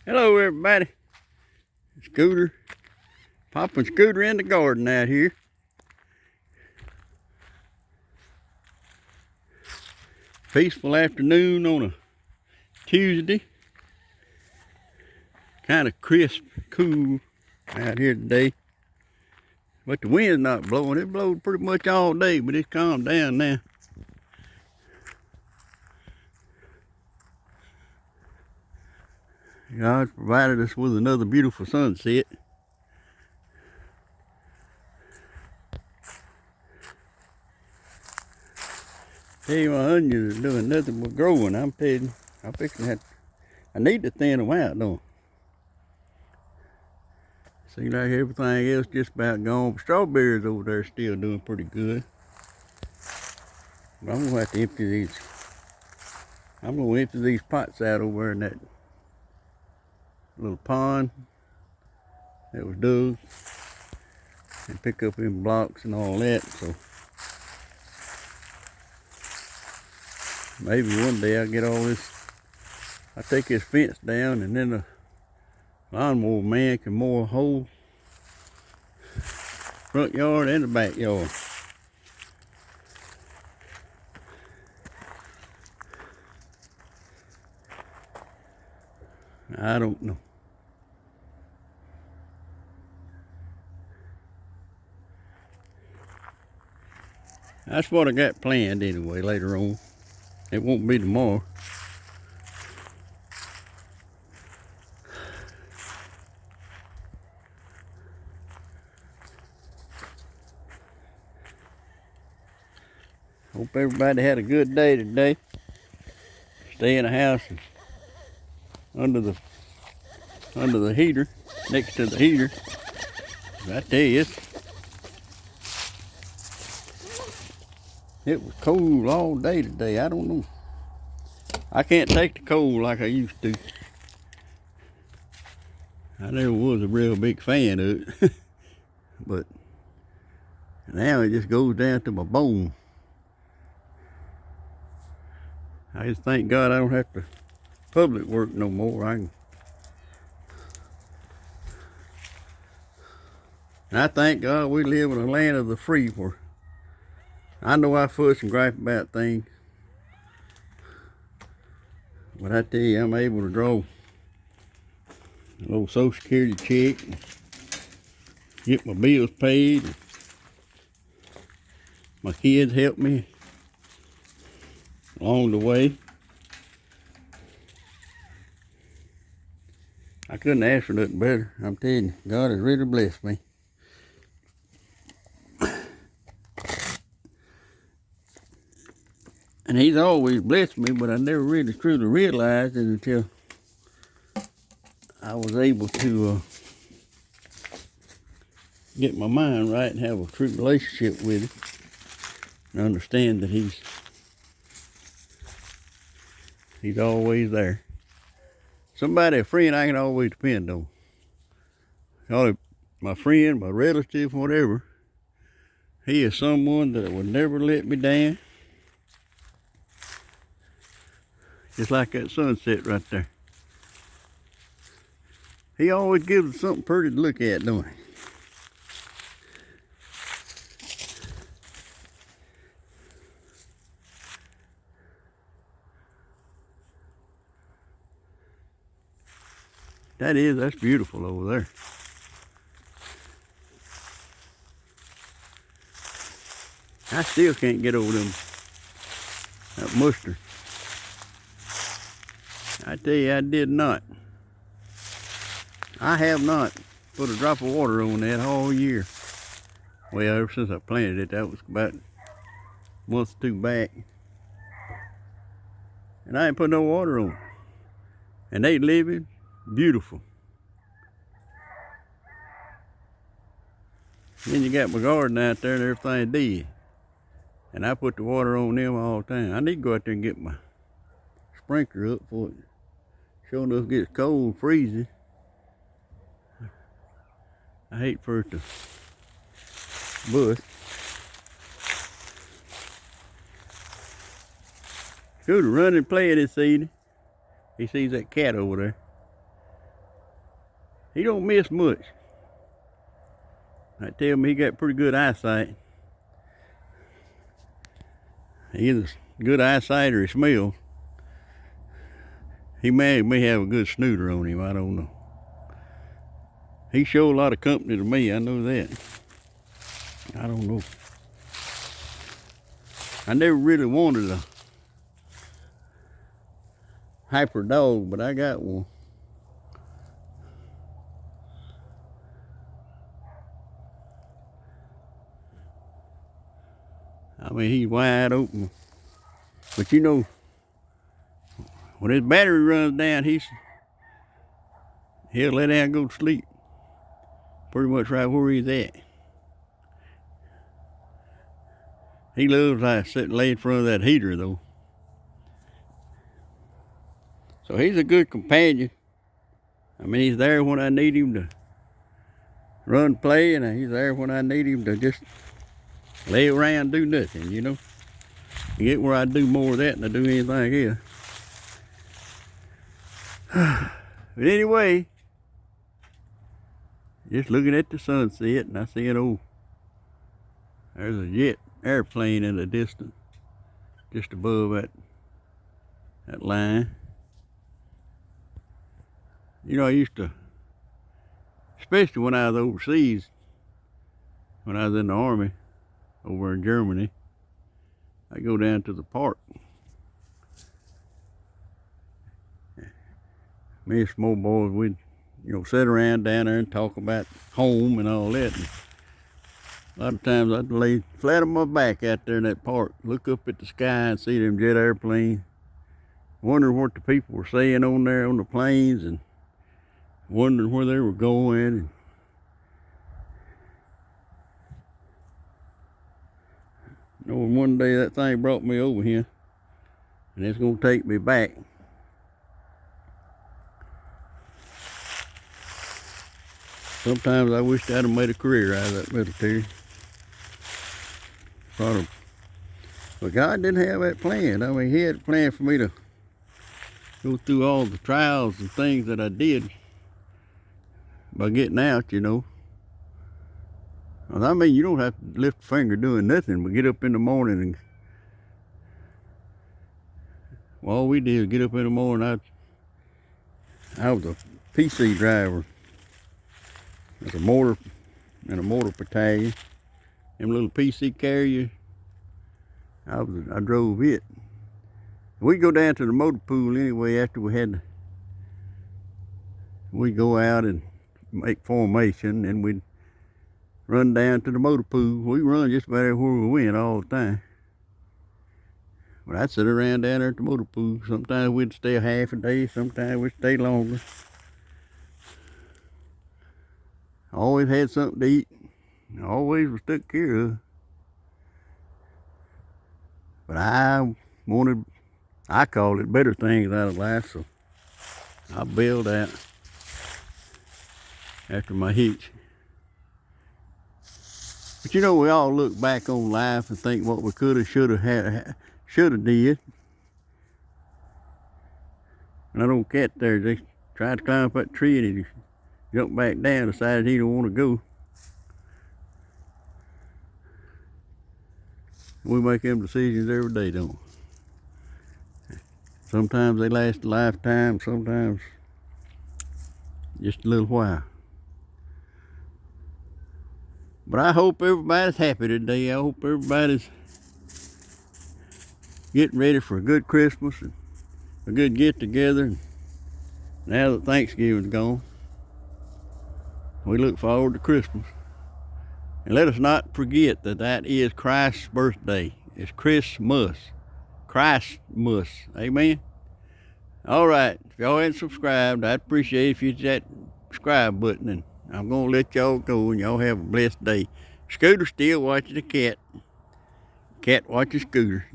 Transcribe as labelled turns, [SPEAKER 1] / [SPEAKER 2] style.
[SPEAKER 1] Hello everybody, Scooter, popping Scooter in the garden out here. Peaceful afternoon on a Tuesday. Kind of crisp, cool out here today. But the wind's not blowing. It blowed pretty much all day, but it's calmed down now. God's provided us with another beautiful sunset. Tell you, my onions are doing nothing but growing. I'm telling you, I'm fixing that. I need to thin them out, don't I? Seems like everything else just about gone. But strawberries over there still doing pretty good. But I'm gonna have to empty these. I'm gonna empty these pots out over in that little pond that was dug and pick up them blocks and all that. So maybe one day I'll get all this. I'll take this fence down and then the lawnmower man can mow a whole front yard and the backyard. I don't know. That's what I got planned anyway later on. It won't be tomorrow. Hope everybody had a good day today. Stay in the house and under the heater, next to the heater. I tell you, it was cold all day today. I don't know. I can't take the cold like I used to. I never was a real big fan of it. But now it just goes down to my bone. I just thank God I don't have to public work no more. And I thank God we live in a land of the free where I know I fuss and gripe about things, but I tell you, I'm able to draw a little Social Security check, and get my bills paid. My kids help me along the way. I couldn't ask for nothing better. I'm telling you, God has really blessed me. And he's always blessed me, but I never really truly realized it until I was able to get my mind right and have a true relationship with him and understand that he's always there. Somebody, a friend I can always depend on. My friend, my relative, whatever. He is someone that would never let me down. Just like that sunset right there. He always gives us something pretty to look at, don't he? That's beautiful over there. I still can't get over that mustard. I tell you, I did not. I have not put a drop of water on that all year. Well, ever since I planted it, that was about a month or two back. And I ain't put no water on it. And they living beautiful. Then you got my garden out there and everything dead. And I put the water on them all the time. I need to go out there and get my sprinkler up for it. Sure enough, it gets cold, freezing. I hate for it to bust. Scooter running and playing this evening. He sees that cat over there. He don't miss much. I tell him he got pretty good eyesight. Either good eyesight or he smells. He may have a good snooter on him, I don't know. He showed a lot of company to me, I know that. I don't know. I never really wanted a hyper dog, but I got one. I mean, he's wide open. But you know, when his battery runs down, he'll lay down and go to sleep. Pretty much right where he's at. He loves to sit and lay in front of that heater though. So he's a good companion. I mean, he's there when I need him to run play, and he's there when I need him to just lay around and do nothing, you know. You get where I do more of that than I do anything else. But anyway, just looking at the sunset, and I see there's a jet airplane in the distance, just above that line. You know, I used to, especially when I was overseas, when I was in the army over in Germany, I go down to the park. Me and small boys, we'd, sit around down there and talk about home and all that. And a lot of times I'd lay flat on my back out there in that park, look up at the sky and see them jet airplanes, wondering what the people were saying on there on the planes, and wondering where they were going. And knowing one day that thing brought me over here, and it's gonna take me back. Sometimes I wished I'd have made a career out of that military. But God didn't have that planned. I mean, He had a plan for me to go through all the trials and things that I did by getting out, you know. I mean, you don't have to lift a finger doing nothing but get up in the morning and all we did was get up in the morning. I was a PC driver. It's a mortar battalion. Them little PC carriers, I drove it. We'd go down to the motor pool anyway after we'd go out and make formation, and we'd run down to the motor pool. We run just about everywhere we went all the time. But I'd sit around down there at the motor pool. Sometimes we'd stay a half a day, sometimes we'd stay longer. Always had something to eat. Always was took care of. But I called it better things out of life, so I bailed out after my hitch. But you know, we all look back on life and think what we could have, should have did. And that old cat there, they tried to climb up that tree and he jumped back down, decided he didn't want to go. We make them decisions every day, don't we? Sometimes they last a lifetime, sometimes just a little while. But I hope everybody's happy today. I hope everybody's getting ready for a good Christmas and a good get together. Now that Thanksgiving's gone, we look forward to Christmas. And let us not forget that that is Christ's birthday. It's Christmas. Christmas. Amen? All right. If y'all hadn't subscribed, I'd appreciate if you hit that subscribe button. And I'm going to let y'all go, and y'all have a blessed day. Scooter still watching the cat. Cat watching Scooter.